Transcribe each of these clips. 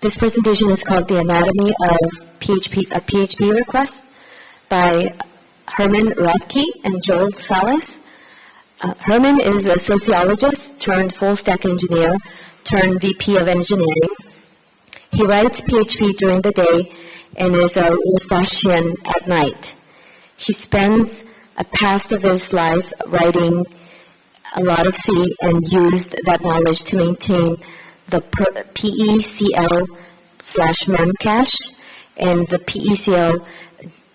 This presentation is called The Anatomy of a PHP Request by Herman, Radtke, and Joel Salas. Herman is a sociologist turned full-stack engineer turned VP of engineering. He writes PHP during the day and is a Rustasian at night. He spends a past of his life writing a lot of C and used that knowledge to maintain the PECL/memcache and the PECL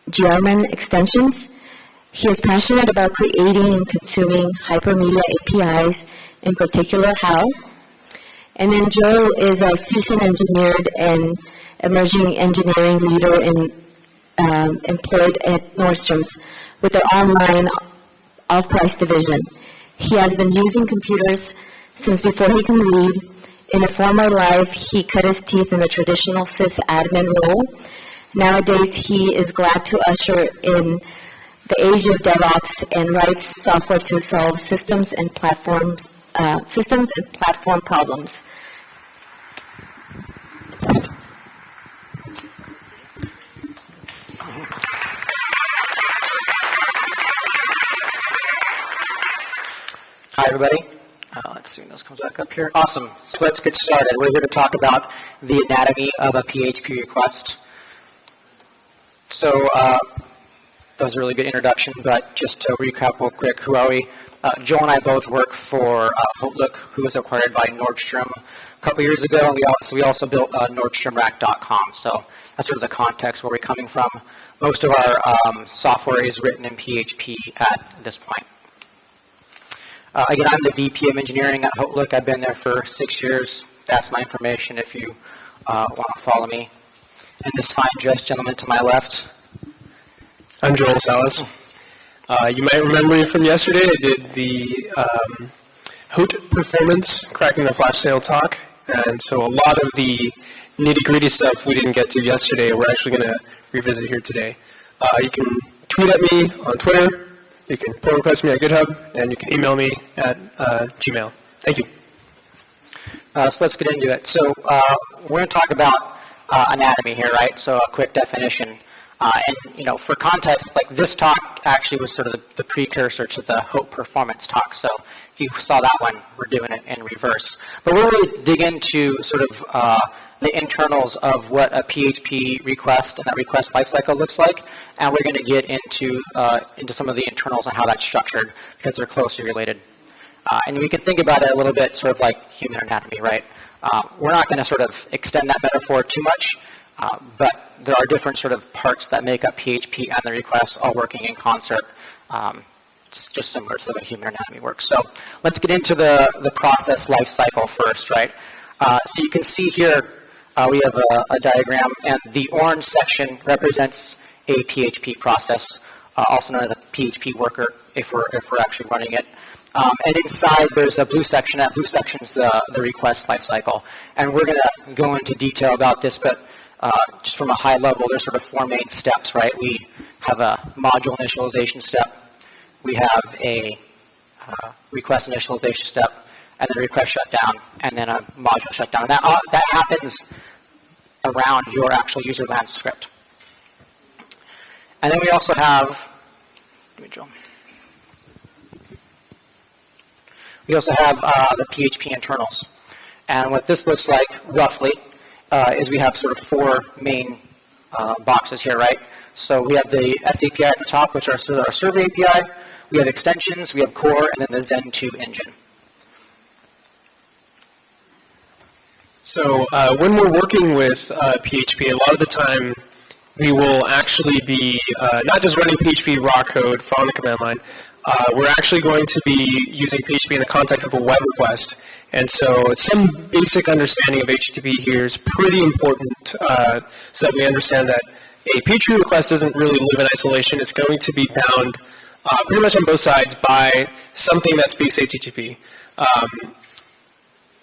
German extensions. He is passionate about creating and consuming hypermedia APIs, in particular HAL. And then Joel is a seasoned engineer and emerging engineering leader employed at Nordstrom's with their online off-price division. He has been using computers since before he can read. In a former life, he cut his teeth in the traditional sysadmin role. Nowadays, he is glad to usher in the age of DevOps and writes software to solve systems and platform problems. Hi, everybody. Let's see when this comes back up here. Awesome. So let's get started. We're here to talk about the anatomy of a PHP request. So that was a really good introduction, but just to recap real quick, who are we? Joel and I both work for Outlook, who was acquired by Nordstrom a couple years ago, and we also built NordstromRack.com. So that's sort of the context where we're coming from. Most of our software is written in PHP at this point. Again, I'm the VP of Engineering at Outlook. I've been there for 6 years. That's my information if you want to follow me. And this fine-dressed gentleman to my left. I'm Joel Salas. You might remember me from yesterday. I did the HOT performance, cracking the flash sale talk. And so a lot of the nitty-gritty stuff we didn't get to yesterday, we're actually going to revisit here today. You can tweet at me on Twitter. You can pull request me at GitHub, and you can email me at Gmail. Thank you. So let's get into it. So we're going to talk about anatomy here, right? So a quick definition. And, for context, like this talk actually was sort of the precursor to the HOPE performance talk. So if you saw that one, we're doing it in reverse. But we'll really dig into sort of the internals of what a PHP request and that request lifecycle looks like, and we're going to get into some of the internals and how that's structured because they're closely related. And we can think about it a little bit sort of like human anatomy, right? We're not going to sort of extend that metaphor too much, but there are different sort of parts that make up PHP and the request all working in concert. It's just similar to the way human anatomy works. So let's get into the process lifecycle first, right? So you can see here, we have a diagram, and the orange section represents a PHP process, also known as a PHP worker, if we're actually running it. And inside, there's a blue section. That blue section's the request lifecycle. And we're going to go into detail about this, but just from a high level, there's sort of four main steps, right? We have a module initialization step. We have a request initialization step, and then a request shutdown, and then a module shutdown. That happens around your actual user land script. And then we also have, we also have the PHP internals. And what this looks like, roughly, is we have sort of four main boxes here, right? So we have the SAPI at the top, which are sort of our server API. We have extensions, we have core, and then the Zen2 engine. So when we're working with PHP, a lot of the time we will actually be not just running PHP raw code from the command line. We're actually going to be using PHP in the context of a web request. And so some basic understanding of HTTP here is pretty important so that we understand that a PHP request doesn't really live in isolation. It's going to be bound pretty much on both sides by something that speaks HTTP.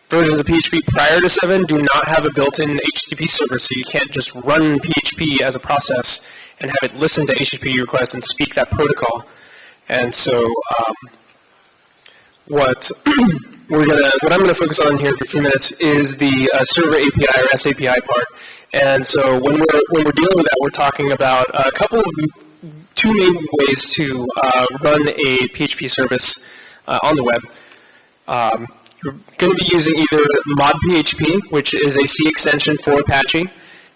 Versions of PHP prior to 7 do not have a built-in HTTP server, so you can't just run PHP as a process and have it listen to HTTP requests and speak that protocol. And so what what I'm gonna focus on here for a few minutes is the server API or SAPI part. And so when we're dealing with that, we're talking about two main ways to run a PHP service on the web. You're going to be using either modphp, which is a C extension for Apache,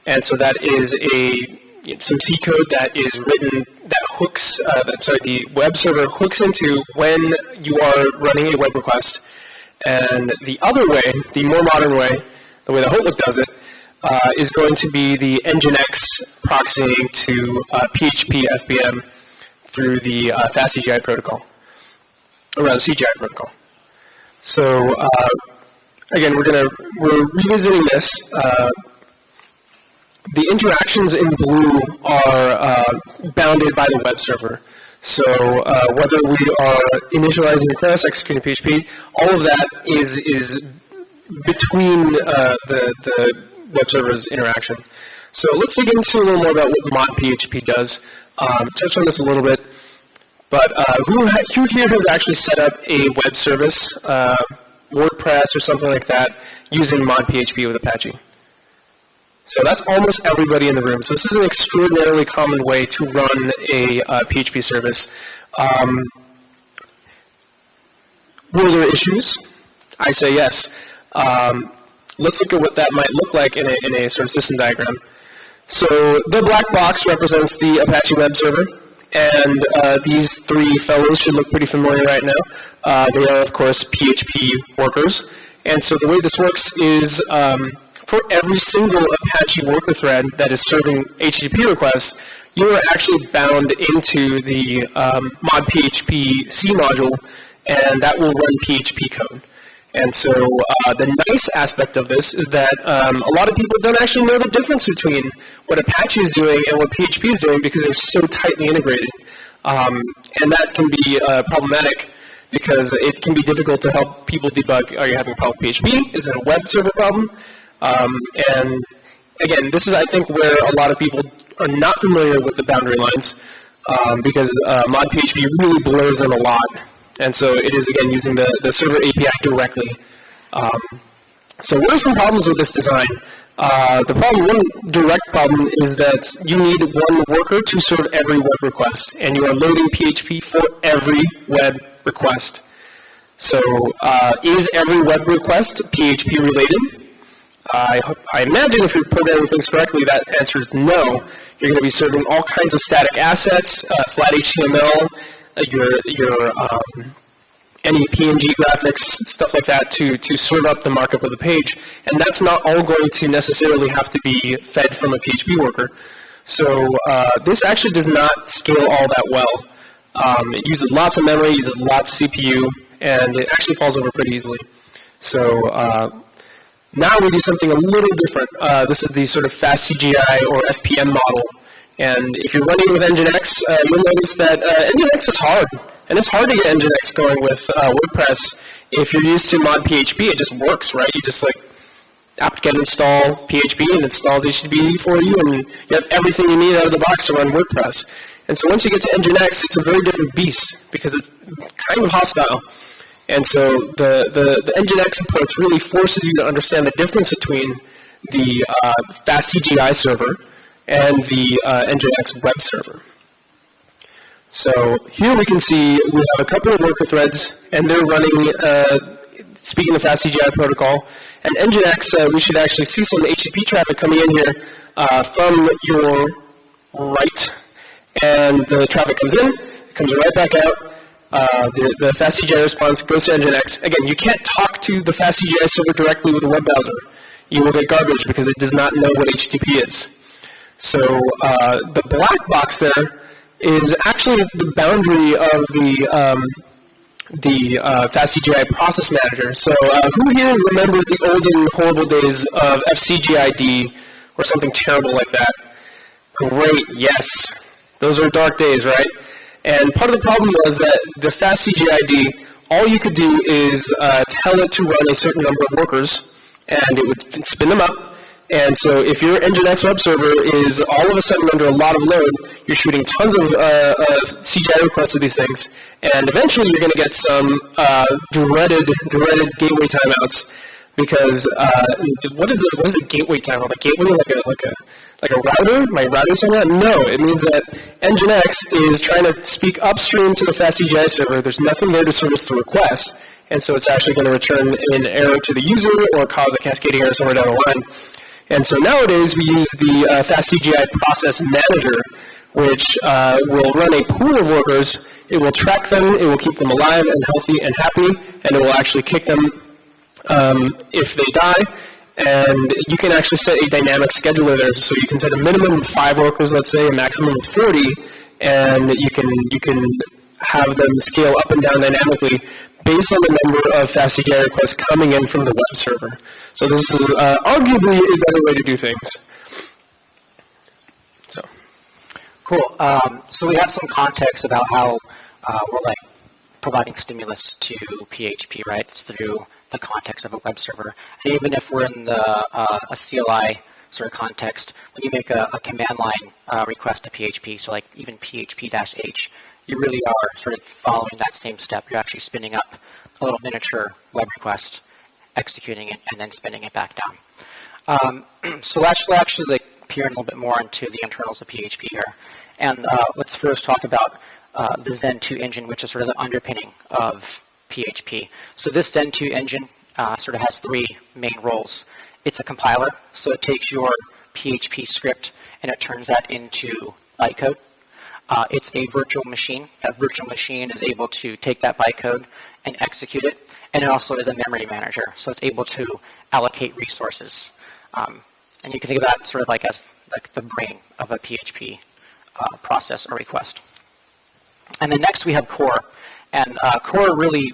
and so that is some C code that is written that hooks, the web server hooks into when you are running a web request. And the other way, the more modern way, the way the Hotlook does it, is going to be the Nginx proxying to PHP FBM through the fast CGI protocol, or the CGI protocol. So again, we're revisiting this. The interactions in blue are bounded by the web server. So whether we are initializing requests, executing PHP, all of that is between the web server's interaction. So let's dig into a little more about what modphp does. Touch on this a little bit. But who here has actually set up a web service, WordPress or something like that, using modphp with Apache? So that's almost everybody in the room. So this is an extraordinarily common way to run a PHP service. Were there issues? I say yes. Let's look at what that might look like in a sort of system diagram. So the black box represents the Apache web server. And these three fellows should look pretty familiar right now. They are, of course, PHP workers. And so the way this works is for every single Apache worker thread that is serving HTTP requests, you are actually bound into the modphp C module, and that will run PHP code. And so the nice aspect of this is that a lot of people don't actually know the difference between what Apache is doing and what PHP is doing because they're so tightly integrated. And that can be problematic because it can be difficult to help people debug, are you having a problem with PHP? Is it a web server problem? And again, this is, I think, where a lot of people are not familiar with the boundary lines because modphp really blurs them a lot. And so it is, again, using the server API directly. So what are some problems with this design? One direct problem is that you need one worker to serve every web request, and you are loading PHP for every web request. So is every web request PHP related? I imagine if you're programming things correctly, that answer is no. You're going to be serving all kinds of static assets, flat HTML, any PNG graphics, stuff like that to serve up the markup of the page. And that's not all going to necessarily have to be fed from a PHP worker. So this actually does not scale all that well. It uses lots of memory, uses lots of CPU, and it actually falls over pretty easily. So now we do something a little different. This is the sort of fast CGI or FPM model. And if you're running with Nginx, you'll notice that Nginx is hard. And it's hard to get Nginx going with WordPress. If you're used to modphp, it just works, right? You just apt-get install PHP and installs HTTP for you, and you have everything you need out of the box to run WordPress. And so once you get to Nginx, it's a very different beast because it's kind of hostile. And so the Nginx approach really forces you to understand the difference between the fast CGI server and the Nginx web server. So here we can see we have a couple of worker threads, and they're running, speaking the fast CGI protocol. And Nginx, we should actually see some HTTP traffic coming in here from your right. And the traffic comes in, it comes right back out. The fast CGI response goes to Nginx. Again, you can't talk to the fast CGI server directly with a web browser. You will get garbage because it does not know what HTTP is. So the black box there is actually the boundary of the fast CGI process manager. So who here remembers the olden horrible days of FCGID or something terrible like that? Great, yes. Those were dark days, right? And part of the problem was that the fast CGID, all you could do is tell it to run a certain number of workers, and it would spin them up, And so if your Nginx web server is all of a sudden under a lot of load, you're shooting tons of CGI requests to these things, and eventually you're going to get some dreaded gateway timeouts. Because what is the gateway timeout? A gateway like a router? My router timeout? No, it means that Nginx is trying to speak upstream to the fast CGI server. There's nothing there to service the request, and so it's actually going to return an error to the user or cause a cascading error somewhere down the line. And so nowadays we use the fast CGI process manager, which will run a pool of workers. It will track them, it will keep them alive and healthy and happy, and it will actually kick them if they die, and you can actually set a dynamic scheduler there, so you can set a minimum of 5 workers, let's say, a maximum of 40, and you can have them scale up and down dynamically based on the number of fast CGI requests coming in from the web server. So this is arguably a better way to do things. So, cool. So we have some context about how we're providing stimulus to PHP, right? It's through the context of a web server. And even if we're in a CLI sort of context, when you make a command line request to PHP, so like even PHP-H, you really are sort of following that same step. You're actually spinning up a little miniature web request, executing it, and then spinning it back down. So let's actually peer in a little bit more into the internals of PHP here. And let's first talk about the Zen2 engine, which is sort of the underpinning of PHP. So this Zen2 engine sort of has 3 main roles. It's a compiler, so it takes your PHP script and it turns that into bytecode. It's a virtual machine. That virtual machine is able to take that bytecode and execute it. And it also is a memory manager, so it's able to allocate resources. And you can think of that sort of like as like the brain of a PHP process or request. And then next we have core. And core really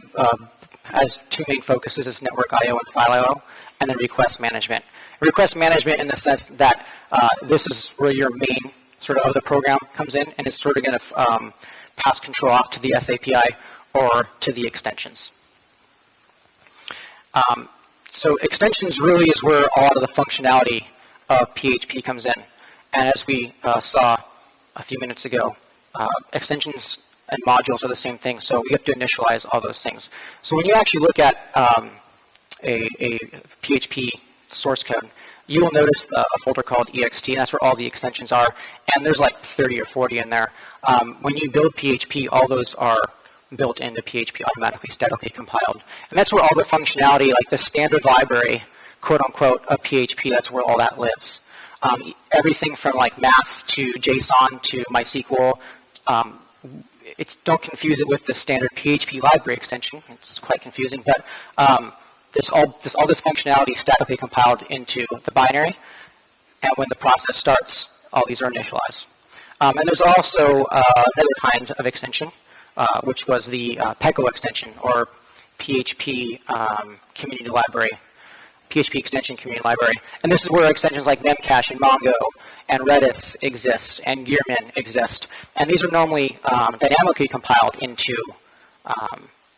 has 2 main focuses: is network I/O and file I/O, and then request management. Request management in the sense that this is where your main sort of the program comes in, and it's sort of going to pass control off to the SAPI or to the extensions. So extensions really is where a lot of the functionality of PHP comes in. And as we saw a few minutes ago, extensions and modules are the same thing, so we have to initialize all those things. So when you actually look at a PHP source code, you will notice a folder called ext, and that's where all the extensions are, and there's like 30 or 40 in there. When you build PHP, all those are built into PHP automatically, statically compiled. And that's where all the functionality, like the standard library, quote unquote, of PHP, that's where all that lives. Everything from like math to JSON to MySQL, don't confuse it with the standard PHP library extension. It's quite confusing, but all this functionality is statically compiled into the binary, and when the process starts, all these are initialized. And there's also another kind of extension, which was the PECO extension, or PHP Community Library, PHP Extension Community Library. And this is where extensions like Memcache and Mongo and Redis exist, and Gearman exist. And these are normally dynamically compiled into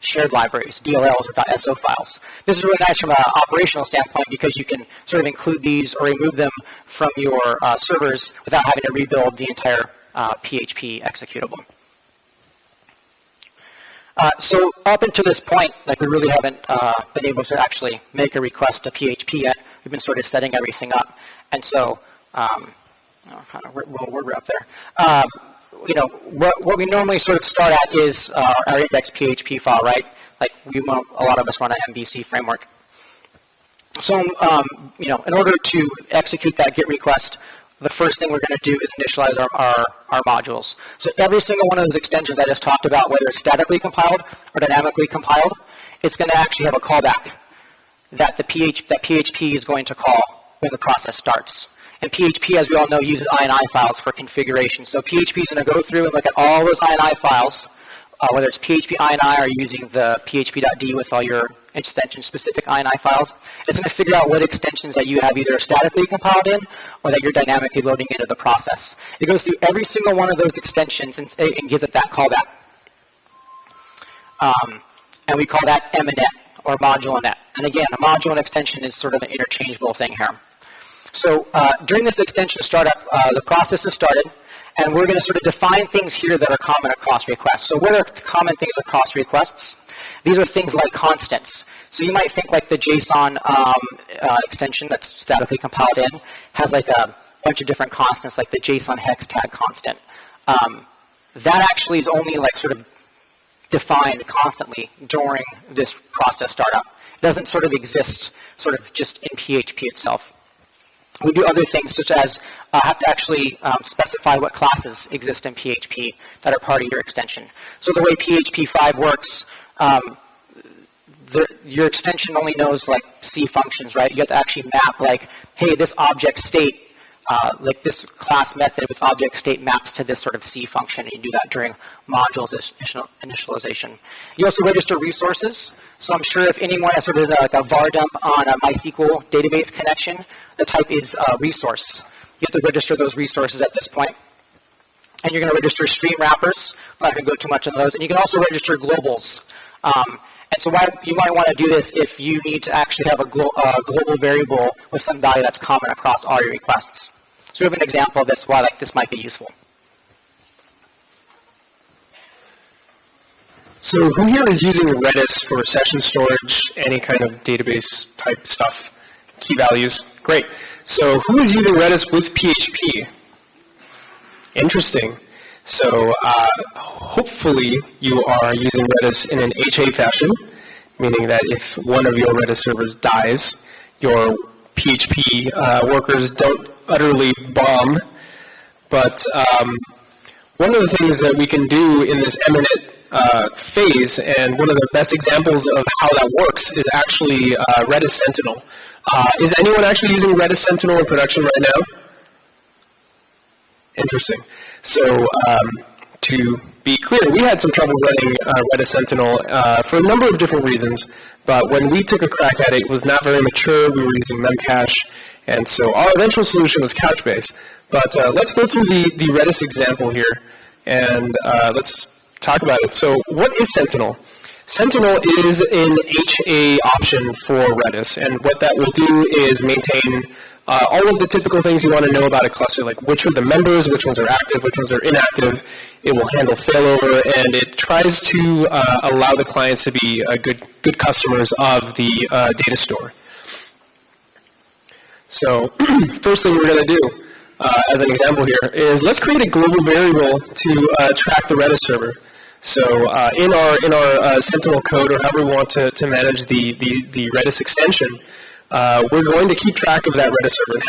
shared libraries, DLLs or .so files. This is really nice from an operational standpoint because you can sort of include these or remove them from your servers without having to rebuild the entire PHP executable. So up until this point, like we really haven't been able to actually make a request to PHP yet. We've been sort of setting everything up. And so, we're up there. What we normally sort of start at is our index PHP file, right? Like a lot of us run an MVC framework. So, in order to execute that GET request, the first thing we're going to do is initialize our modules. So every single one of those extensions I just talked about, whether it's statically compiled or dynamically compiled, it's going to actually have a callback that PHP is going to call when the process starts. And PHP, as we all know, uses INI files for configuration. So PHP is going to go through and look at all those INI files, whether it's PHP INI or using the php.d with all your extension-specific INI files. It's going to figure out what extensions that you have either statically compiled in or that you're dynamically loading into the process. It goes through every single one of those extensions and gives it that callback. And we call that M&Net, or module-net. And again, a module and extension is sort of an interchangeable thing here. So during this extension startup, the process is started, and we're going to sort of define things here that are common across requests. So what are common things across requests? These are things like constants. So you might think like the JSON extension that's statically compiled in has like a bunch of different constants, like the JSON hex tag constant. That actually is only like sort of defined constantly during this process startup. It doesn't sort of exist sort of just in PHP itself. We do other things such as have to actually specify what classes exist in PHP that are part of your extension. So the way PHP 5 works, your extension only knows like C functions, right? You have to actually map like, hey, this object state, like this class method with object state maps to this sort of C function, and you do that during modules initialization. You also register resources. So I'm sure if anyone has sort of like a var dump on a MySQL database connection, the type is resource. You have to register those resources at this point. And you're going to register stream wrappers. I'm not going to go too much on those. And you can also register globals. And so you might want to do this if you need to actually have a global variable with some value that's common across all your requests. So we have an example of this, why like this might be useful. So who here is using Redis for session storage, any kind of database type stuff, key values? Great. So who is using Redis with PHP? Interesting. So hopefully you are using Redis in an HA fashion, meaning that if one of your Redis servers dies, your PHP workers don't utterly bomb. But one of the things that we can do in this eminent phase, and one of the best examples of how that works is actually Redis Sentinel. Is anyone actually using Redis Sentinel in production right now? Interesting. So to be clear, we had some trouble running Redis Sentinel for a number of different reasons, but when we took a crack at it, it was not very mature. We were using Memcache, and so our eventual solution was Couchbase. But let's go through the Redis example here, and let's talk about it. So what is Sentinel? Sentinel is an HA option for Redis, and what that will do is maintain all of the typical things you want to know about a cluster, like which are the members, which ones are active, which ones are inactive. It will handle failover, and it tries to allow the clients to be good customers of the data store. So first thing we're going to do, as an example here, is let's create a global variable to track the Redis server. So in our Sentinel code, or however we want to manage the Redis extension, we're going to keep track of that Redis server. And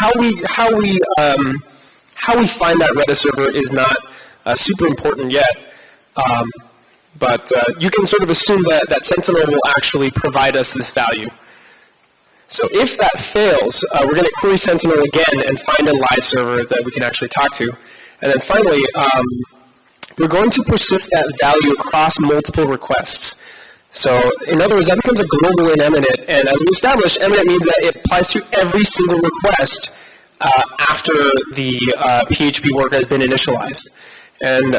how we find that Redis server is not super important yet, but you can sort of assume that Sentinel will actually provide us this value. So if that fails, we're going to query Sentinel again and find a live server that we can actually talk to. And then finally, we're going to persist that value across multiple requests. So in other words, that becomes a global in eminent, and as we established, eminent means that it applies to every single request after the PHP worker has been initialized. And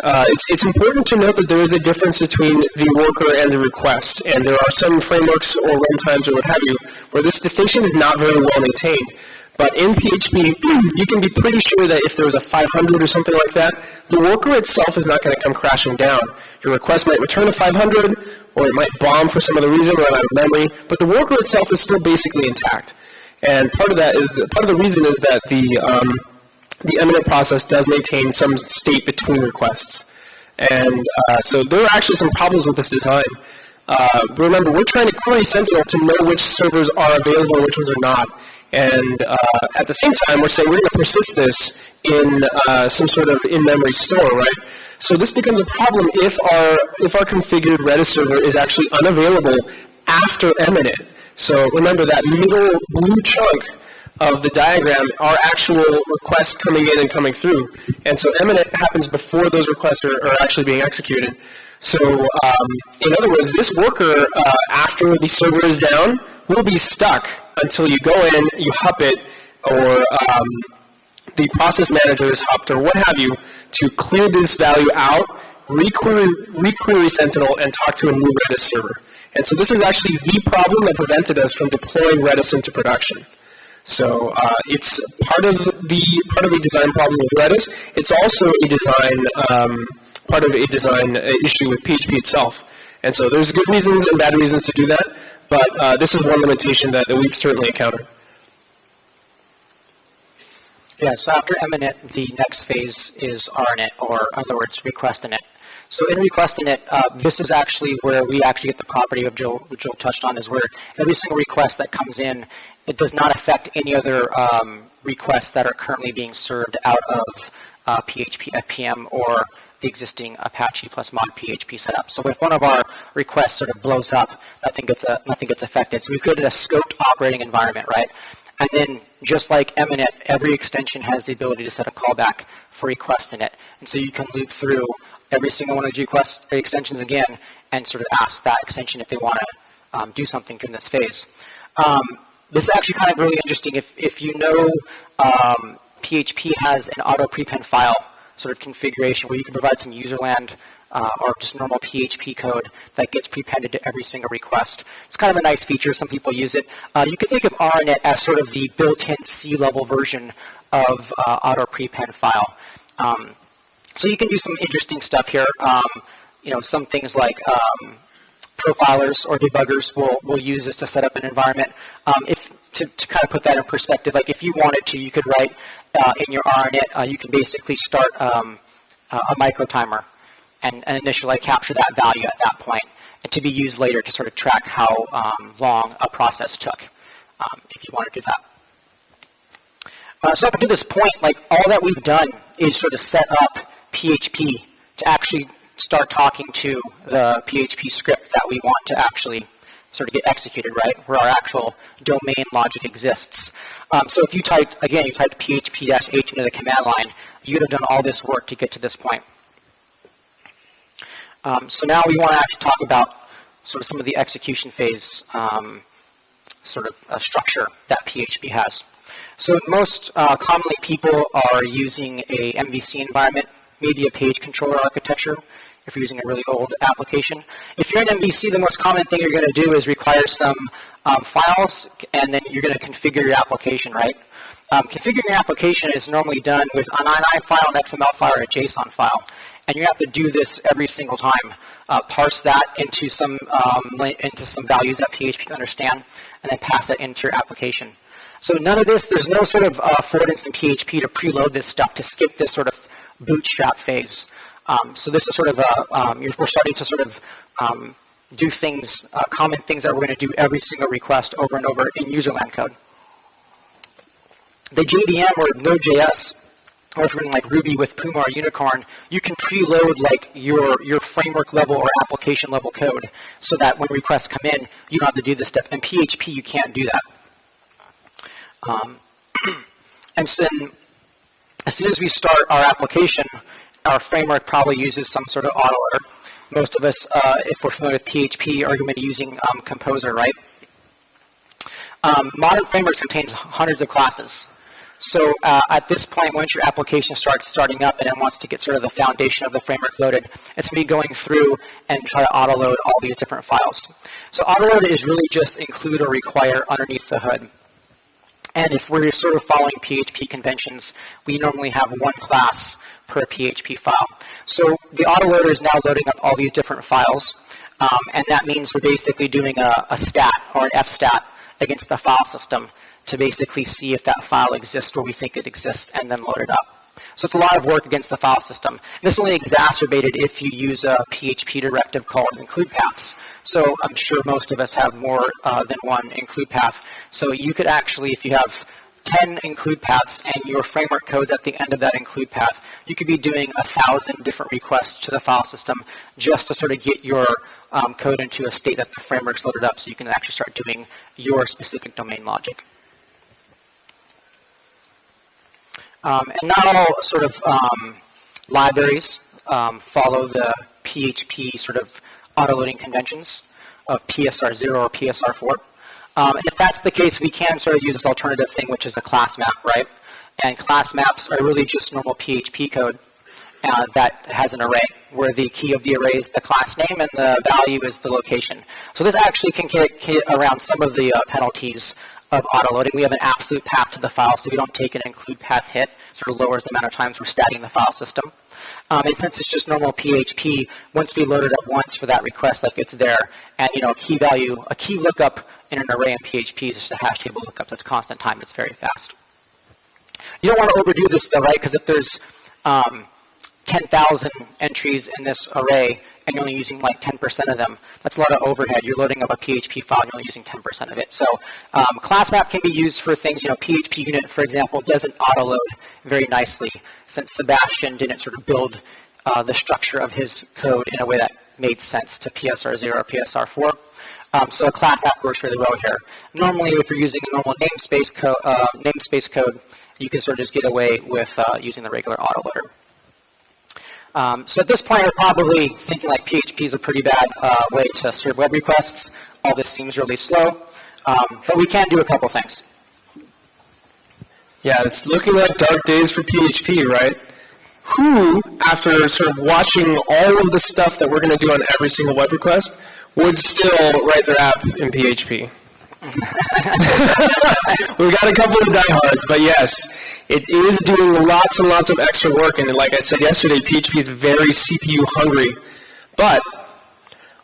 it's important to note that there is a difference between the worker and the request, and there are some frameworks or runtimes or what have you where this distinction is not very well maintained. But in PHP, you can be pretty sure that if there was a 500 or something like that, the worker itself is not going to come crashing down. Your request might return a 500, or it might bomb for some other reason, run out of memory, but the worker itself is still basically intact. And part of the reason is that the eminent process does maintain some state between requests. And so there are actually some problems with this design. Remember, we're trying to query Sentinel to know which servers are available and which ones are not. And at the same time, we're saying we're going to persist this in some sort of in-memory store, right? So this becomes a problem if our configured Redis server is actually unavailable after eminent. So remember that middle blue chunk of the diagram are actual requests coming in and coming through. And so eminent happens before those requests are actually being executed. So in other words, this worker, after the server is down, will be stuck until you go in, you hup it, or the process manager is hupped, or what have you, to clear this value out, requery Sentinel, and talk to a new Redis server. And so this is actually the problem that prevented us from deploying Redis into production. So it's part of a design problem with Redis. It's also a design part of a design issue with PHP itself. And so there's good reasons and bad reasons to do that, but this is one limitation that we've certainly encountered. Yeah, so after mInit, the next phase is rInit, or in other words, request init. So in request init, this is actually where we actually get the property of Joe touched on, is where every single request that comes in, it does not affect any other requests that are currently being served out of PHP FPM or the existing Apache plus mod PHP setup. So if one of our requests sort of blows up, nothing gets affected. So we created a scoped operating environment, right? And then just like mInit, every extension has the ability to set a callback for request init. And so you can loop through every single one of the extensions again and sort of ask that extension if they want to do something during this phase. This is actually kind of really interesting. If you know PHP has an auto prepend file sort of configuration where you can provide some userland or just normal PHP code that gets prepended to every single request. It's kind of a nice feature. Some people use it. You can think of rInit as sort of the built-in C-level version of auto prepend file. So you can do some interesting stuff here. Some things like profilers or debuggers will use this to set up an environment. To kind of put that in perspective, like if you wanted to, you could write in your rInit, you can basically start a micro timer and initially capture that value at that point, and to be used later to sort of track how long a process took, if you want to do that. So up to this point, like all that we've done is sort of set up PHP to actually start talking to the PHP script that we want to actually sort of get executed, right, where our actual domain logic exists. So if you typed PHP-H into the command line, you'd have done all this work to get to this point. So now we want to actually talk about sort of some of the execution phase structure that PHP has. So most commonly people are using a MVC environment, maybe a page controller architecture, if you're using a really old application. If you're in MVC, the most common thing you're going to do is require some files, and then you're going to configure your application, right? Configuring your application is normally done with an INI file, an XML file, or a JSON file. And you have to do this every single time. Parse that into some values that PHP can understand, and then pass that into your application. So none of this, there's no sort of affordance in PHP to preload this stuff, to skip this sort of bootstrap phase. So this is sort of we're starting to sort of do things, common things that we're going to do every single request over and over in userland code. The JVM or Node.js, or if you're in like Ruby with Puma or Unicorn, you can preload like your framework level or application level code so that when requests come in, you don't have to do this step. In PHP, you can't do that. And so as soon as we start our application, our framework probably uses some sort of autoloader. Most of us, if we're familiar with PHP, are going to be using Composer, right? Modern frameworks contain hundreds of classes. So at this point, once your application starts starting up and it wants to get sort of the foundation of the framework loaded, it's going to be going through and try to autoload all these different files. So autoload is really just include or require underneath the hood. And if we're sort of following PHP conventions, we normally have one class per PHP file. So the autoloader is now loading up all these different files, and that means we're basically doing a stat or an fstat against the file system to basically see if that file exists where we think it exists and then load it up. So it's a lot of work against the file system. And this is only exacerbated if you use a PHP directive called include paths. So I'm sure most of us have more than one include path. So you could actually, if you have 10 include paths and your framework code's at the end of that include path, you could be doing 1,000 different requests to the file system just to sort of get your code into a state that the framework's loaded up so you can actually start doing your specific domain logic. And not all sort of libraries follow the PHP sort of autoloading conventions of PSR0 or PSR4. And if that's the case, we can sort of use this alternative thing, which is a class map, right? And class maps are really just normal PHP code that has an array, where the key of the array is the class name and the value is the location. So this actually can get around some of the penalties of auto-loading. We have an absolute path to the file, so we don't take an include path hit. Sort of lowers the amount of times we're stacking the file system. And since it's just normal PHP, once we load it up once for that request, like it's there, and a key value, a key lookup in an array in PHP is just a hash table lookup that's constant time. It's very fast. You don't want to overdo this though, right? Because if there's 10,000 entries in this array and you're only using like 10% of them, that's a lot of overhead. You're loading up a PHP file and you're only using 10% of it. So class map can be used for things, PHP unit, for example, doesn't auto-load very nicely since Sebastian didn't sort of build the structure of his code in a way that made sense to PSR0 or PSR4. So a class app works really well here. Normally, if you're using a normal namespace code, you can sort of just get away with using the regular autoloader. So at this point, you're probably thinking like PHP is a pretty bad way to serve web requests. All this seems really slow. But we can do a couple things. Yeah, it's looking like dark days for PHP, right? Who, after sort of watching all of the stuff that we're going to do on every single web request, would still write their app in PHP? We've got a couple of diehards, but yes, it is doing lots and lots of extra work, and like I said yesterday, PHP is very CPU hungry. But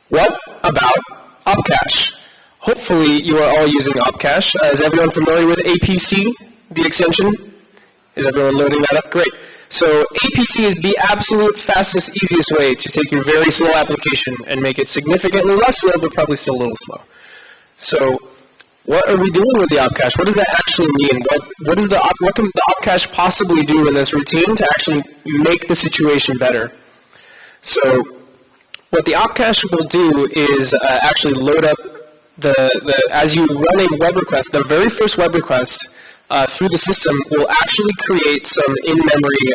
what about opcache? Hopefully you are all using opcache. Is everyone familiar with APC, the extension? Is everyone loading that up? Great. So APC is the absolute fastest, easiest way to take your very slow application and make it significantly less slow, but probably still a little slow. So what are we doing with the opcache? What does that actually mean? What can the opcache possibly do in this routine to actually make the situation better? So what the opcache will do is actually load up as you run a web request, the very first web request through the system will actually create some in-memory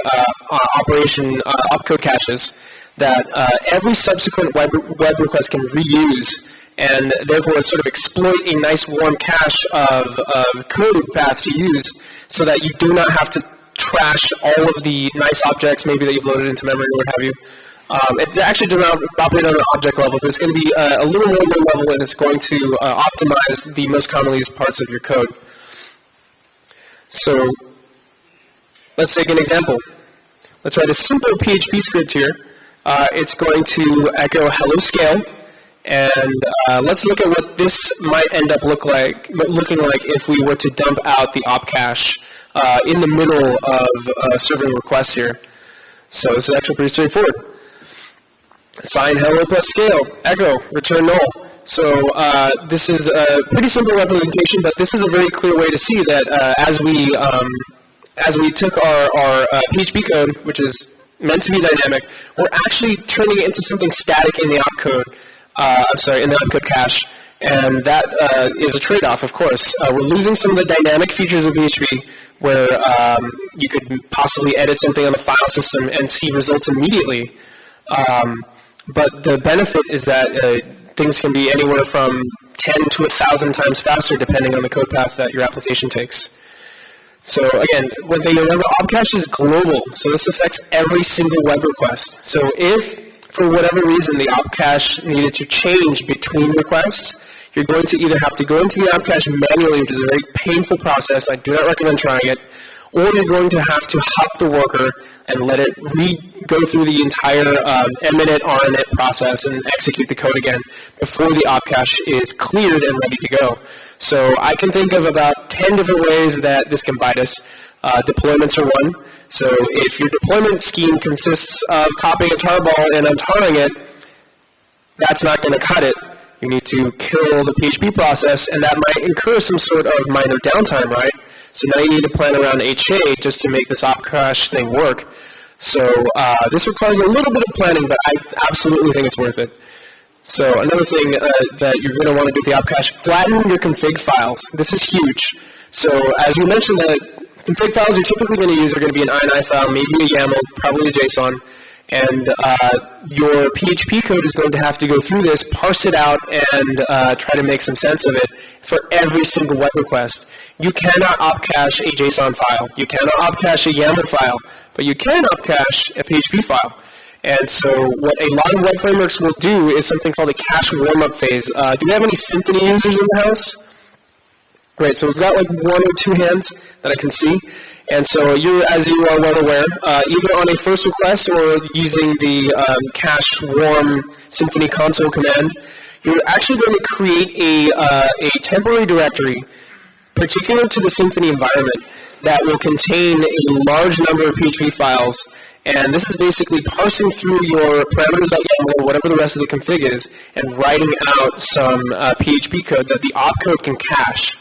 operation opcode caches that every subsequent web request can reuse, and therefore sort of exploit a nice warm cache of code path to use so that you do not have to trash all of the nice objects maybe that you've loaded into memory or what have you. It actually does not operate on an object level, but it's going to be a little more low level, and it's going to optimize the most commonly used parts of your code. So let's take an example. Let's write a simple PHP script here. It's going to echo hello scale, and let's look at what this might end up looking like if we were to dump out the opcache in the middle of serving requests here. So this is actually pretty straightforward. Assign hello plus scale, echo, return null. So this is a pretty simple representation, but this is a very clear way to see that as we took our PHP code, which is meant to be dynamic, we're actually turning it into something static in the opcode. In the opcode cache, and that is a trade-off, of course. We're losing some of the dynamic features of PHP, where you could possibly edit something on the file system and see results immediately. But the benefit is that things can be anywhere from 10 to 1,000 times faster depending on the code path that your application takes. So again, one thing to remember, opcache is global, so this affects every single web request. So if, for whatever reason, the opcache needed to change between requests, you're going to either have to go into the opcache manually, which is a very painful process. I do not recommend trying it. Or you're going to have to hop the worker and let it go through the entire minute RNet process and execute the code again before the opcache is cleared and ready to go. So I can think of about 10 different ways that this can bite us. Deployments are one. So if your deployment scheme consists of copying a tarball and untarring it, that's not going to cut it. You need to kill the PHP process, and that might incur some sort of minor downtime, right? So now you need to plan around HA just to make this opcache thing work. So this requires a little bit of planning, but I absolutely think it's worth it. So another thing that you're going to want to do with the opcache, flatten your config files. This is huge. So as we mentioned, the config files you're typically going to use are going to be an INI file, maybe a YAML, probably a JSON. And your PHP code is going to have to go through this, parse it out, and try to make some sense of it for every single web request. You cannot opcache a JSON file. You cannot opcache a YAML file, but you can opcache a PHP file. And so what a lot of web frameworks will do is something called a cache warm-up phase. Do we have any Symfony users in the house? Great, so we've got like one or two hands that I can see. And so as you are well aware, either on a first request or using the cache warm Symfony console command, you're actually going to create a temporary directory particular to the Symfony environment that will contain a large number of PHP files. And this is basically parsing through your parameters.yaml or whatever the rest of the config is and writing out some PHP code that the opcode can cache.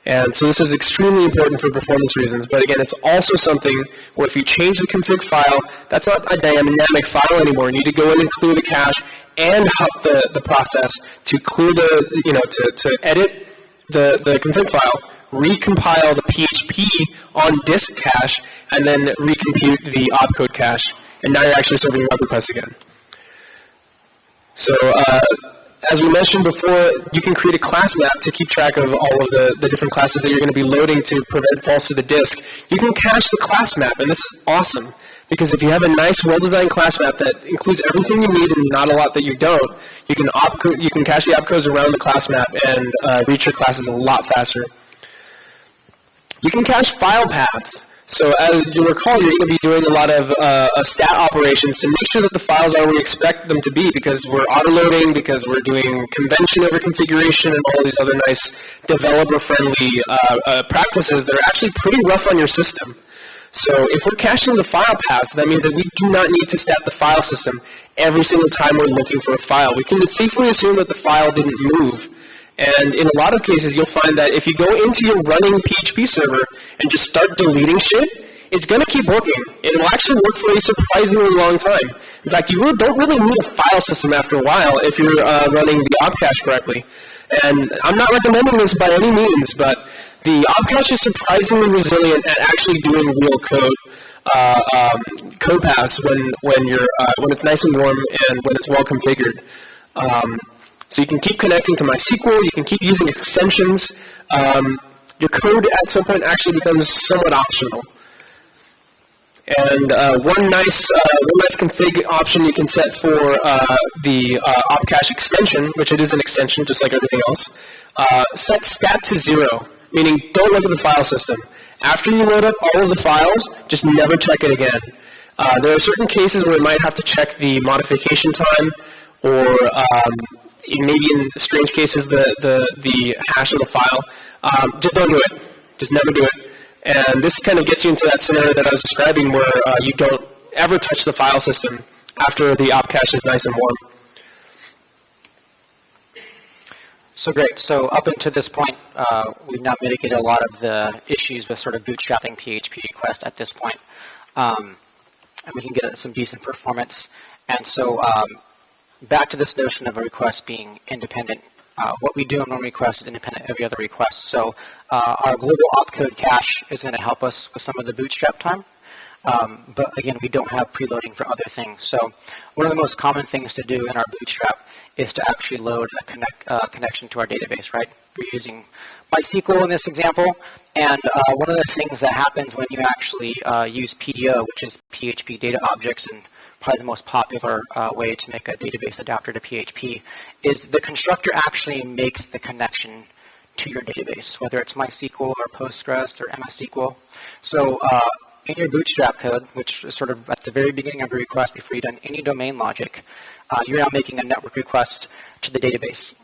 And so this is extremely important for performance reasons. But again, it's also something where if you change the config file, that's not a dynamic file anymore. You need to go in and clear the cache and hop the process to clear to edit the config file, recompile the PHP on disk cache, and then recompute the opcode cache. And now you're actually serving web requests again. So as we mentioned before, you can create a class map to keep track of all of the different classes that you're going to be loading to prevent falls to the disk. You can cache the class map, and this is awesome, because if you have a nice, well-designed class map that includes everything you need and not a lot that you don't, you can cache the opcodes around the class map and reach your classes a lot faster. You can cache file paths. So as you recall, you're going to be doing a lot of stat operations to make sure that the files are where we expect them to be, because we're auto-loading, because we're doing convention over configuration and all these other nice developer-friendly practices that are actually pretty rough on your system. So if we're caching the file paths, that means that we do not need to stat the file system every single time we're looking for a file. We can safely assume that the file didn't move. And in a lot of cases, you'll find that if you go into your running PHP server and just start deleting shit, it's going to keep working. It will actually work for a surprisingly long time. In fact, you don't really need a file system after a while if you're running the opcache correctly. And I'm not recommending this by any means, but the opcache is surprisingly resilient at actually doing real code paths when it's nice and warm and when it's well configured. So you can keep connecting to MySQL, you can keep using extensions. Your code at some point actually becomes somewhat optional. And one nice config option you can set for the opcache extension, which it is an extension just like everything else, set stat to 0, meaning don't look at the file system. After you load up all of the files, just never check it again. There are certain cases where it might have to check the modification time, or maybe in strange cases the hash of the file. Just don't do it. Just never do it. And this kind of gets you into that scenario that I was describing where you don't ever touch the file system after the opcache is nice and warm. So great. So up until this point, we've now mitigated a lot of the issues with sort of bootstrapping PHP Request at this point. And we can get some decent performance. And so back to this notion of a request being independent. What we do in one request is independent of every other request. So our global opcode cache is going to help us with some of the bootstrap time. But again, we don't have preloading for other things. So one of the most common things to do in our bootstrap is to actually load a connection to our database, right? We're using MySQL in this example. And one of the things that happens when you actually use PDO, which is PHP Data Objects, and probably the most popular way to make a database adapter to PHP, is the constructor actually makes the connection to your database, whether it's MySQL or Postgres or MS SQL. So in your bootstrap code, which is sort of at the very beginning of your request before you've done any domain logic, you're now making a network request to the database.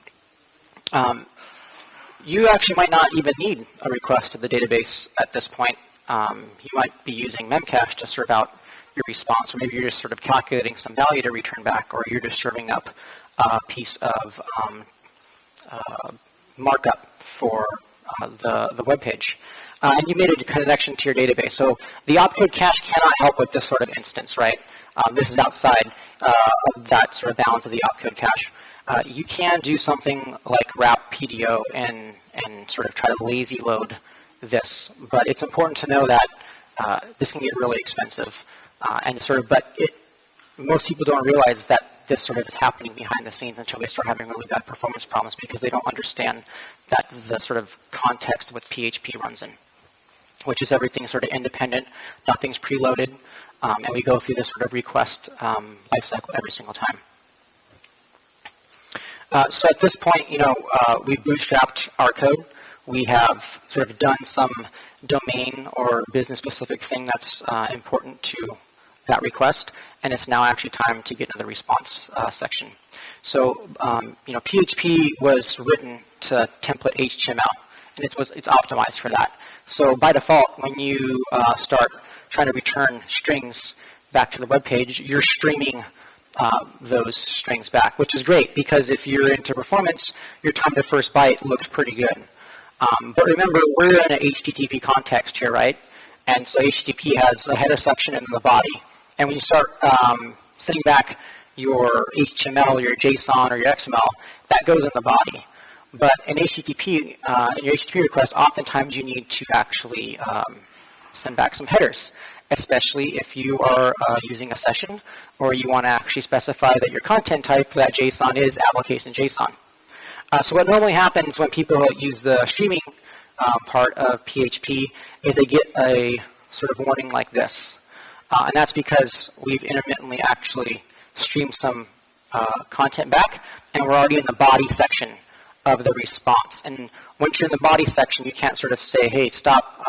You actually might not even need a request to the database at this point. You might be using Memcache to serve out your response, or maybe you're just sort of calculating some value to return back, or you're just serving up a piece of markup for the web page. And you made a connection to your database. So the opcode cache cannot help with this sort of instance, right? This is outside of that sort of bounds of the opcode cache. You can do something like wrap PDO and sort of try to lazy load this, but it's important to know that this can get really expensive. Most people don't realize that this sort of is happening behind the scenes until they start having really bad performance problems because they don't understand that the sort of context what PHP runs in, which is everything sort of independent, nothing's preloaded, and we go through this sort of request lifecycle every single time. So at this point, we've bootstrapped our code. we have sort of done some domain or business-specific thing that's important to that request, and it's now actually time to get into the response section. So, PHP was written to template HTML, and it's optimized for that. So by default, when you start trying to return strings back to the web page, you're streaming those strings back, which is great because if you're into performance, your time to first byte looks pretty good. But remember, we're in an HTTP context here, right? And so HTTP has a header section and the body. And when you start sending back your HTML, your JSON, or your XML, that goes in the body. But in HTTP, in your HTTP request, oftentimes you need to actually send back some headers, especially if you are using a session or you want to actually specify that your content type for that JSON is application JSON. So what normally happens when people use the streaming part of PHP is they get a sort of warning like this. And that's because we've intermittently actually streamed some content back, and we're already in the body section of the response. And once you're in the body section, you can't sort of say, hey, stop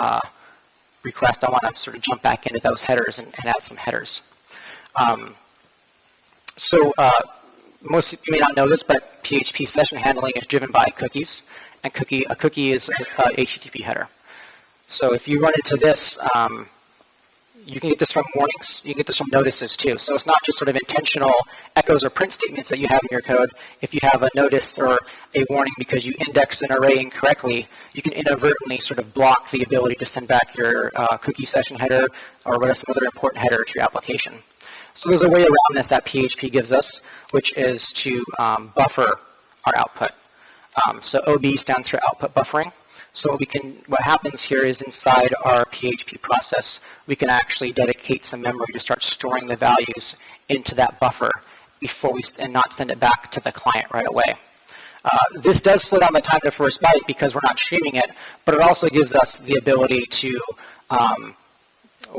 request, I want to sort of jump back into those headers and add some headers. Most of you may not know this, but PHP session handling is driven by cookies, and a cookie is a HTTP header. So if you run into this, you can get this from warnings, you can get this from notices too. So it's not just sort of intentional echoes or print statements that you have in your code. If you have a notice or a warning because you index an array incorrectly, you can inadvertently sort of block the ability to send back your cookie session header or some other important header to your application. So there's a way around this that PHP gives us, which is to buffer our output. So OB stands for output buffering. So what happens here is inside our PHP process, we can actually dedicate some memory to start storing the values into that buffer and not send it back to the client right away. This does slow down the time to first byte because we're not streaming it, but it also gives us the ability to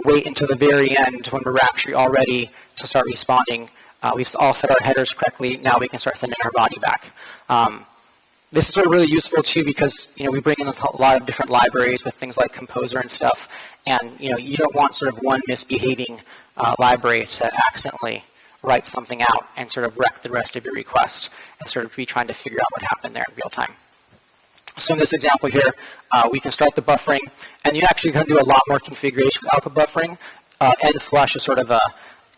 wait until the very end when we're actually all ready to start responding. We've all set our headers correctly. Now we can start sending our body back. This is sort of really useful too because we bring in a lot of different libraries with things like Composer and stuff, and you don't want sort of one misbehaving library to accidentally write something out and sort of wreck the rest of your request and sort of be trying to figure out what happened there in real time. So in this example here, we can start the buffering, and you actually can do a lot more configuration with output buffering. End flush is sort of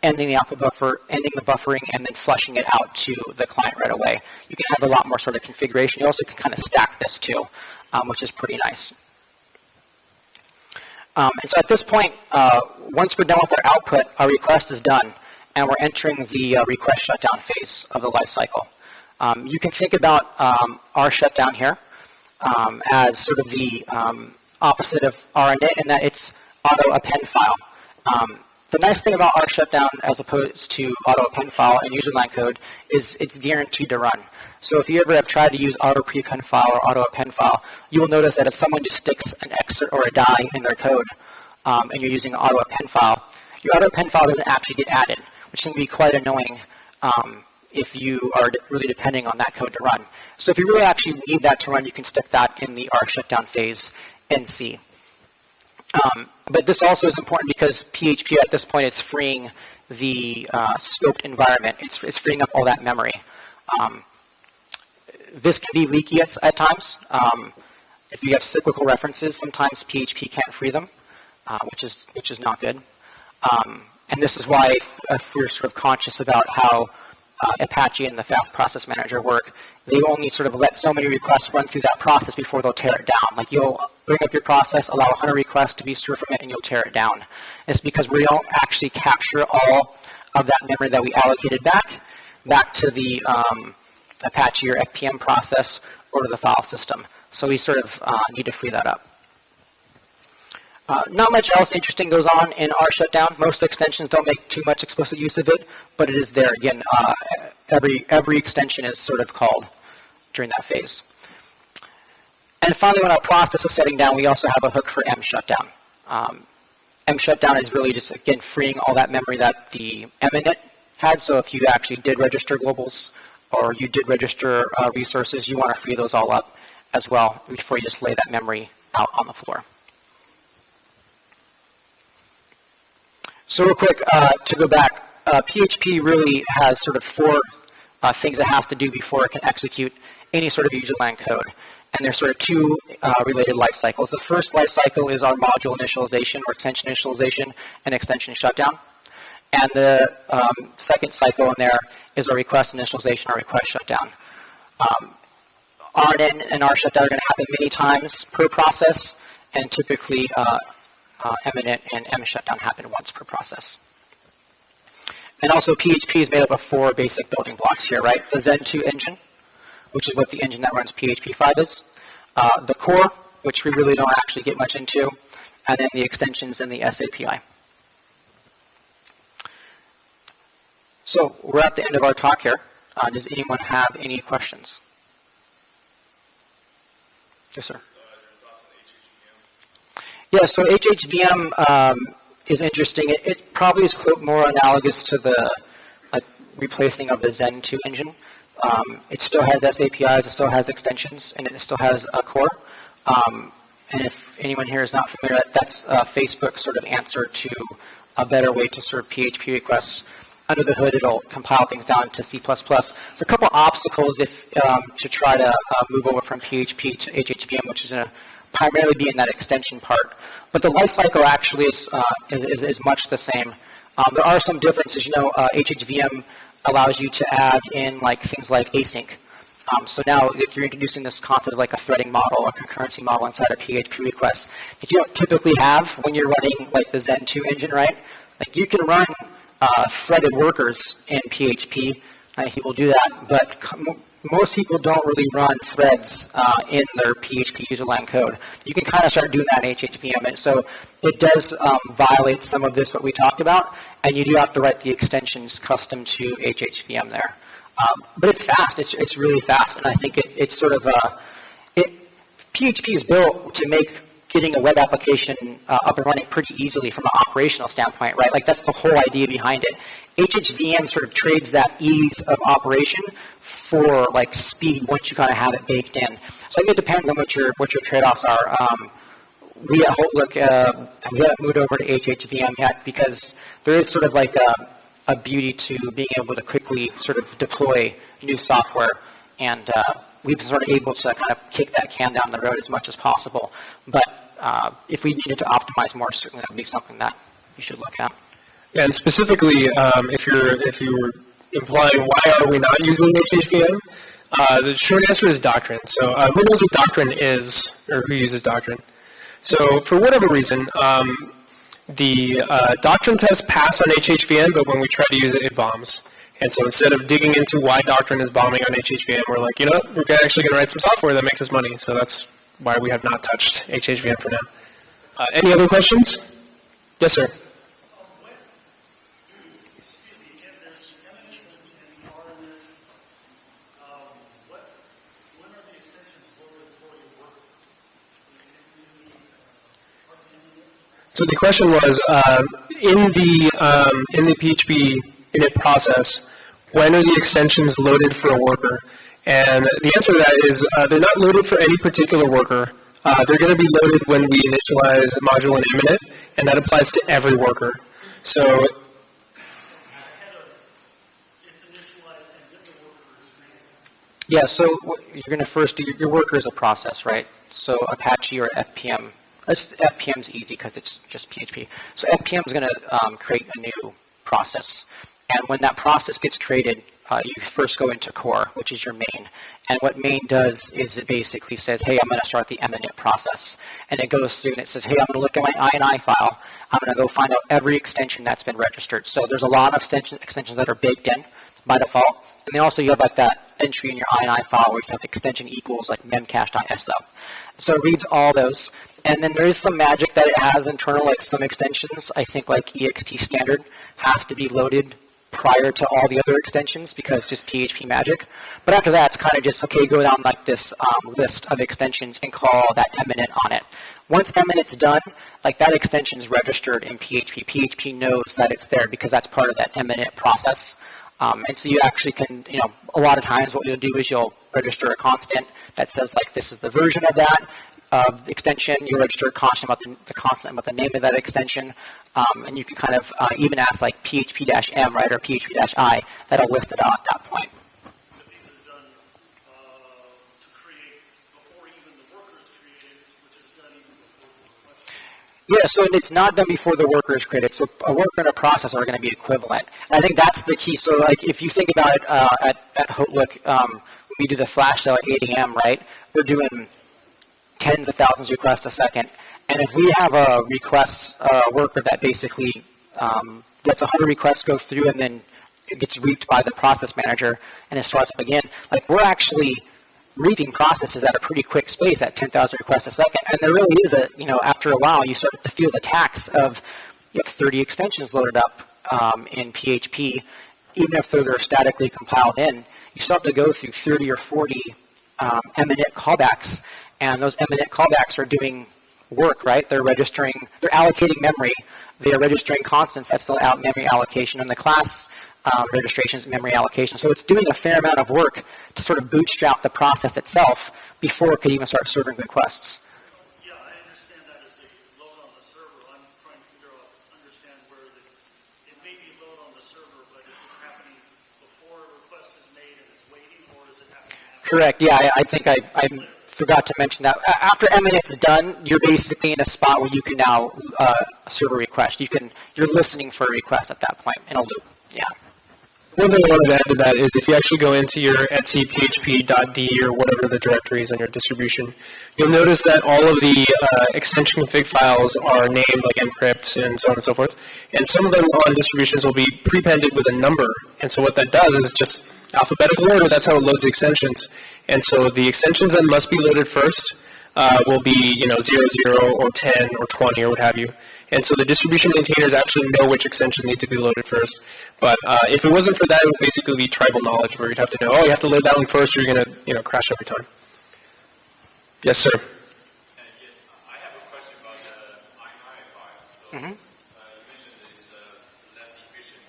ending the output buffer, ending the buffering, and then flushing it out to the client right away. You can have a lot more sort of configuration. You also can kind of stack this too, which is pretty nice. And so at this point, once we're done with our output, our request is done, and we're entering the request shutdown phase of the lifecycle. You can think about our shutdown here as sort of the opposite of RNet in that it's auto-append file. The nice thing about our shutdown as opposed to auto-append file and user line code is it's guaranteed to run. So if you ever have tried to use auto-prepend file or auto-append file, you will notice that if someone just sticks an X or a die in their code and you're using an auto-append file, your auto-append file doesn't actually get added, which can be quite annoying if you are really depending on that code to run. So if you really actually need that to run, you can stick that in the R shutdown phase in C. But this also is important because PHP at this point is freeing the scoped environment. It's freeing up all that memory. This can be leaky at times. If you have cyclical references, sometimes PHP can't free them, which is not good. And this is why if we're sort of conscious about how Apache and the Fast Process Manager work, they only sort of let so many requests run through that process before they'll tear it down. Like you'll bring up your process, allow 100 requests to be served from it, and you'll tear it down. It's because we don't actually capture all of that memory that we allocated back to the Apache or FPM process or to the file system. So we sort of need to free that up. Not much else interesting goes on in our shutdown. Most extensions don't make too much explicit use of it, but it is there. Again, every extension is sort of called during that phase. And finally, when our process is setting down, we also have a hook for mshutdown. Mshutdown is really just, again, freeing all that memory that the mInit had. So if you actually did register globals or you did register resources, you want to free those all up as well before you just lay that memory out on the floor. So real quick, to go back, PHP really has sort of four things it has to do before it can execute any sort of user-land code. And there's sort of two related life cycles. The first life cycle is our module initialization or extension initialization and extension shutdown. And the second cycle in there is our request initialization or request shutdown. RN and R shutdown are going to happen many times per process, and typically eminent and M shutdown happen once per process. And also PHP is made up of four basic building blocks here, right? The Zen2 engine, which is what the engine that runs PHP 5 is. The core, which we really don't actually get much into, and then the extensions and the SAPI. So we're at the end of our talk here. Does anyone have any questions? Yes, sir. Yeah, so HHVM is interesting. It probably is more analogous to the replacing of the Zen2 engine. It still has SAPIs, it still has extensions, and it still has a core. And if anyone here is not familiar, that's Facebook's sort of answer to a better way to serve PHP requests. Under the hood, it'll compile things down to C++. There's a couple obstacles if to try to move over from PHP to HHVM, which is going to primarily be in that extension part. But the lifecycle actually is much the same. There are some differences. You know, HHVM allows you to add in things like async. So now you're introducing this concept of like a threading model or concurrency model inside of PHP requests that you don't typically have when you're running like the Zen2 engine, right? Like you can run threaded workers in PHP. People do that, but most people don't really run threads in their PHP user-line code. You can kind of start doing that in HHVM, and so it does violate some of this what we talked about, and you do have to write the extensions custom to HHVM there. But it's fast. It's really fast, and I think it's sort of PHP is built to make getting a web application up and running pretty easily from an operational standpoint, right? Like that's the whole idea behind it. HHVM sort of trades that ease of operation for like speed once you kind of have it baked in. So I think it depends on what your trade-offs are. We at Outlook we haven't moved over to HHVM yet because there is sort of like a beauty to being able to quickly sort of deploy new software, and we've been sort of able to kind of kick that can down the road as much as possible. But if we needed to optimize more, certainly that would be something that you should look at. Yeah, and specifically, if you were implying why are we not using HHVM, the short answer is doctrine. So who knows what doctrine is, or who uses doctrine? So for whatever reason, the doctrine test passed on HHVM, but when we try to use it, it bombs. And so instead of digging into why doctrine is bombing on HHVM, we're like, you know, we're actually going to write some software that makes us money. So that's why we have not touched HHVM for now. Any other questions? Yes, sir. So the question was, in the PHP init process, when are the extensions loaded for a worker? And the answer to that is they're not loaded for any particular worker. They're going to be loaded when we initialize module and init, and that applies to every worker. So yeah, so you're going to first do your worker is a process, right? So Apache or FPM. FPM's easy because it's just PHP. So FPM is going to create a new process. And when that process gets created, you first go into core, which is your main. And what main does is it basically says, hey, I'm going to start the eminent process. And it goes through and it says, hey, I'm going to look at my INI file. I'm going to go find out every extension that's been registered. So there's a lot of extensions that are baked in by default. And then also you have like that entry in your INI file where you have extension equals like memcache.so. So it reads all those. And then there is some magic that it has internal, like some extensions. I think like ext standard has to be loaded prior to all the other extensions because just PHP magic. But after that, it's kind of just, okay, go down like this list of extensions and call that eminent on it. Once eminent's done, like that extension is registered in PHP. PHP knows that it's there because that's part of that eminent process. And so you actually can, a lot of times what you'll do is you'll register a constant that says, like, this is the version of that extension. You register a constant about the constant about the name of that extension. And you can kind of even ask, like, PHP-M, right, or PHP-I. That'll list it out at that point. But these are done to create before even the worker is created, which is done even before the request. Yeah, so it's not done before the worker is created. So a worker and a process are going to be equivalent. And I think that's the key. So, like, if you think about it at Hotlook, when we do the flash sale at 8 a.m., right, we're doing tens of thousands of requests a second. And if we have a request worker that basically lets 100 requests go through and then it gets reaped by the process manager and it starts up again, like, we're actually reaping processes at a pretty quick space at 10,000 requests a second. And there really is after a while, you start to feel the tax of you have 30 extensions loaded up in PHP, even if they're statically compiled in. You still have to go through 30 or 40 eminent callbacks, and those eminent callbacks are doing work, right? They're allocating memory. They're registering constants. That's still out memory allocation. And the class registrations, memory allocation. So it's doing a fair amount of work to sort of bootstrap the process itself before it could even start serving requests. Yeah, I understand that as they load on the server. I'm trying to understand where it may be load on the server, but is it happening before a request is made and it's waiting, or is it happening after? Correct. Yeah, I think I forgot to mention that. After eminent's done, you're basically in a spot where you can now serve a request. You're listening for a request at that point in a loop. Yeah. One thing I wanted to add to that is if you actually go into your etc php.d or whatever the directory is on your distribution, you'll notice that all of the extension config files are named like encrypt and so on and so forth. And some of them on distributions will be prepended with a number. And so what that does is just alphabetical order. That's how it loads the extensions. And so the extensions that must be loaded first will be 00 or 10 or 20 or what have you. And so the distribution maintainers actually know which extensions need to be loaded first. But if it wasn't for that, it would basically be tribal knowledge where you'd have to know, you have to load that one first or you're going to crash every time. Yes, sir. Yes, I have a question about the INI file. So, you mentioned it's less efficient.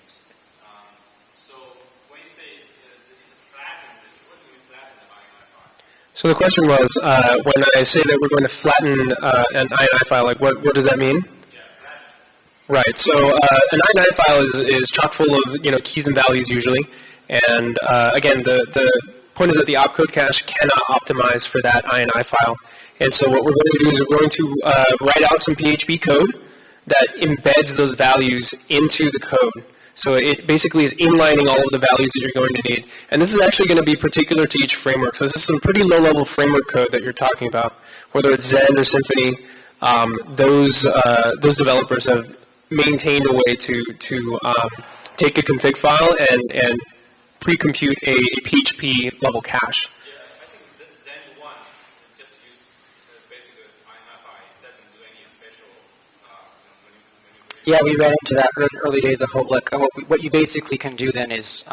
So when you say it's flattened, what do we flatten the INI file? So the question was, when I say that we're going to flatten an INI file, like what does that mean? Right. So an INI file is chock full of keys and values usually, and again the point is that the opcode cache cannot optimize for that INI file, and so what we're going to do is we're going to write out some PHP code that embeds those values into the code. So it basically is inlining all of the values that you're going to need, and this is actually going to be particular to each framework. So this is some pretty low-level framework code that you're talking about, whether it's Zend or Symfony. Those developers have maintained a way to take a config file and pre-compute a PHP level cache. Yeah, I think that Zend 1 just use basically INI file. It doesn't do any special Yeah, we ran into that early days of Hotlook. What you basically can do then is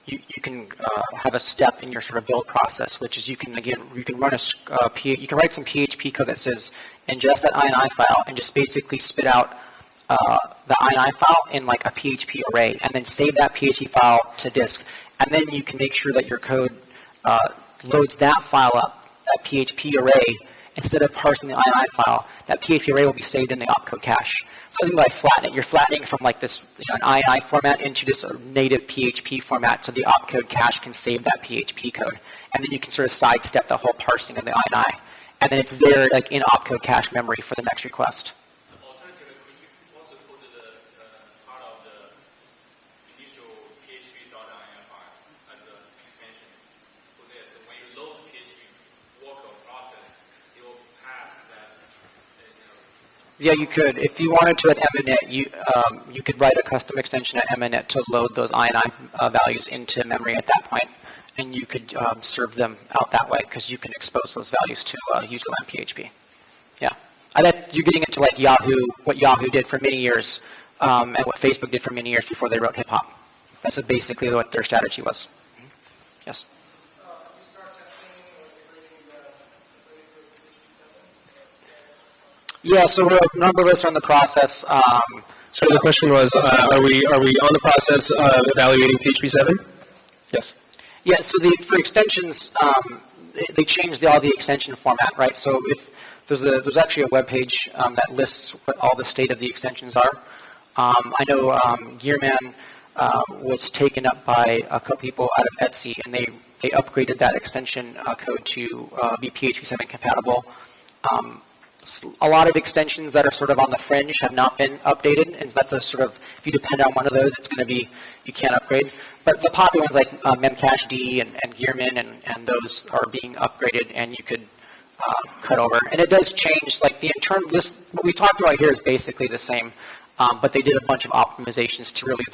you can have a step in your sort of build process, which is you can run you can write some PHP code that says ingest that INI file and just basically spit out the INI file in like a PHP array, and then save that PHP file to disk, and then you can make sure that your code loads that file up, that PHP array, instead of parsing the INI file. That PHP array will be saved in the opcode cache. So by flattening, you're flattening from like this an INI format into this native PHP format, so the opcode cache can save that PHP code, and then you can sort of sidestep the whole parsing of the INI, and then it's there like in opcode cache memory for the next request. Alternatively, could you also put the part of the initial PHP.ini file as an extension for this? So when you load the PHP worker process, it will pass that. Yeah, you could. If you wanted to at Eminent, you could write a custom extension at Eminent to load those INI values into memory at that point, and you could serve them out that way because you can expose those values to userland PHP. Yeah. I bet you're getting into like Yahoo, what Yahoo did for many years, and what Facebook did for many years before they wrote hip hop. That's basically what their strategy was. Yes. Yeah, so a number of us are in the process. So the question was, are we on the process of evaluating PHP 7? Yes. Yeah, so for extensions, they changed all the extension format, right? So if there's actually a web page that lists what all the state of the extensions are. I know Gearman was taken up by a couple people out of Etsy, and they upgraded that extension code to be PHP 7 compatible. A lot of extensions that are sort of on the fringe have not been updated, and that's a sort of, if you depend on one of those, it's going to be, you can't upgrade. But the popular ones like Memcached and Gearman and those are being upgraded, and you could cut over. And it does change, like the internal list, what we talked about here is basically the same, but they did a bunch of optimizations to really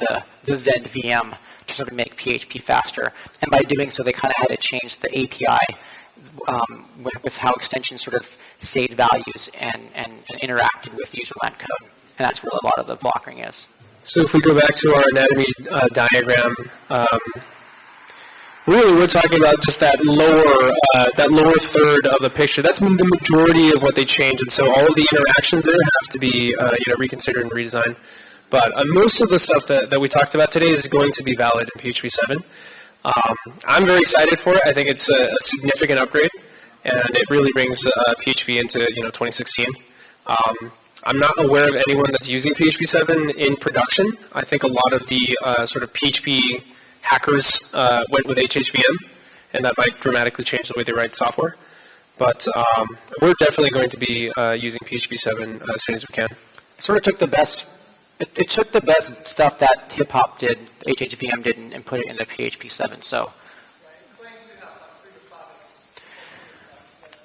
the Zend VM to sort of make PHP faster. And by doing so, they kind of had to change the API with how extensions sort of saved values and interacted with userland code. And that's where a lot of the blockering is. So if we go back to our anatomy diagram, really we're talking about just that lower third of the picture. That's the majority of what they changed, and so all of the interactions there have to be reconsidered and redesigned. But most of the stuff that we talked about today is going to be valid in PHP 7. I'm very excited for it. I think it's a significant upgrade, and it really brings PHP into 2016. I'm not aware of anyone that's using PHP 7 in production. I think a lot of the sort of PHP hackers went with HHVM, and that might dramatically change the way they write software. But we're definitely going to be using PHP 7 as soon as we can. It sort of took the best. It took the best stuff that hip hop did, HHVM did, and put it into PHP 7. So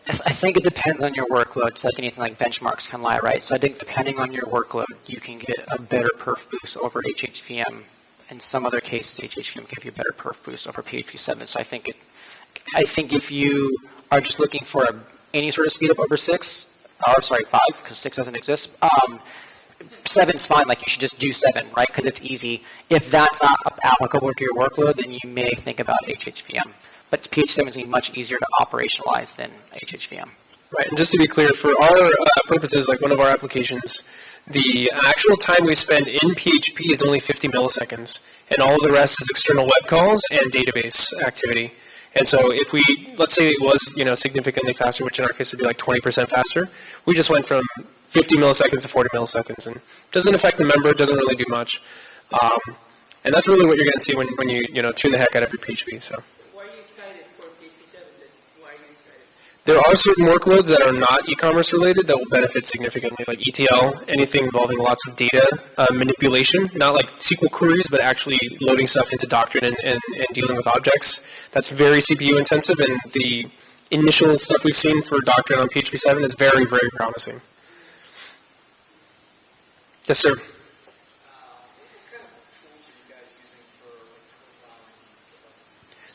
I think it depends on your workload. It's like anything, like benchmarks can lie, right? So I think depending on your workload, you can get a better perf boost over HHVM. In some other cases, HHVM can give you a better perf boost over PHP 7. So I think if you are just looking for any sort of speed up over 5, because 6 doesn't exist, 7's fine. Like, you should just do 7, right? Because it's easy. If that's not applicable to your workload, then you may think about HHVM. But PHP 7 is much easier to operationalize than HHVM. Right, and just to be clear, for our purposes, like one of our applications, the actual time we spend in PHP is only 50 milliseconds, and all of the rest is external web calls and database activity. And so if we, let's say it was, significantly faster, which in our case would be like 20% faster, we just went from 50 milliseconds to 40 milliseconds, and it doesn't affect the member, it doesn't really do much. And that's really what you're going to see when you tune the heck out of your PHP. So. Why are you excited for PHP 7 then? Why are you excited? There are certain workloads that are not e-commerce related that will benefit significantly, like ETL, anything involving lots of data manipulation, not like SQL queries, but actually loading stuff into Doctrine and dealing with objects. That's very CPU intensive, and the initial stuff we've seen for Doctrine on PHP 7 is very, very promising. Yes, sir.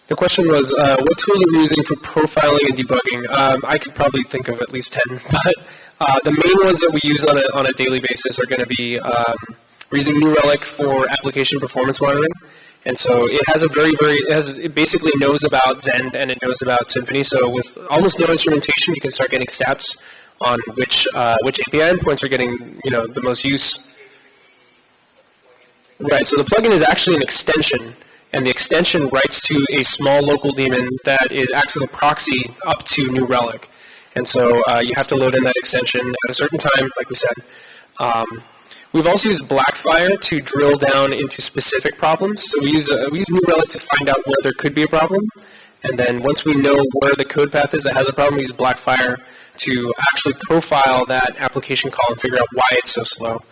The question was, what tools are we using for profiling and debugging? I could probably think of at least 10, but the main ones that we use on a daily basis are going to be we're using New Relic for application performance monitoring, and so it has it basically knows about Zend and it knows about Symfony. So with almost no instrumentation, you can start getting stats on which API endpoints are getting the most use. Right. So the plugin is actually an extension. And the extension writes to a small local daemon that acts as a proxy up to New Relic. And so you have to load in that extension at a certain time, like we said. We've also used Blackfire to drill down into specific problems. So we use New Relic to find out where there could be a problem. And then once we know where the code path is that has a problem, we use Blackfire to actually profile that application call and figure out why it's so slow.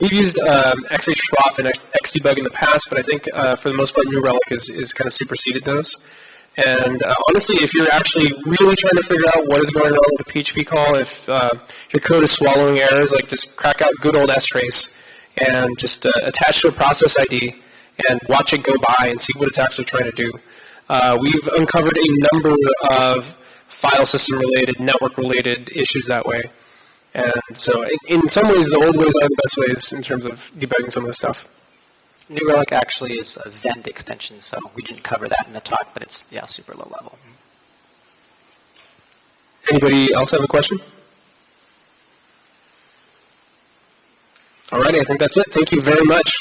We've used XHROF and Xdebug in the past, but I think for the most part, New Relic is kind of superseded those. And honestly, if you're actually really trying to figure out what is going on with the PHP call, if your code is swallowing errors, like just crack out good old strace and just attach to a process ID and watch it go by and see what it's actually trying to do. We've uncovered a number of file system related, network related issues that way. And so in some ways, the old ways are the best ways in terms of debugging some of the stuff. New Relic actually is a Zend extension, so we didn't cover that in the talk, but it's, super low level. Anybody else have a question? All right, I think that's it. Thank you very much.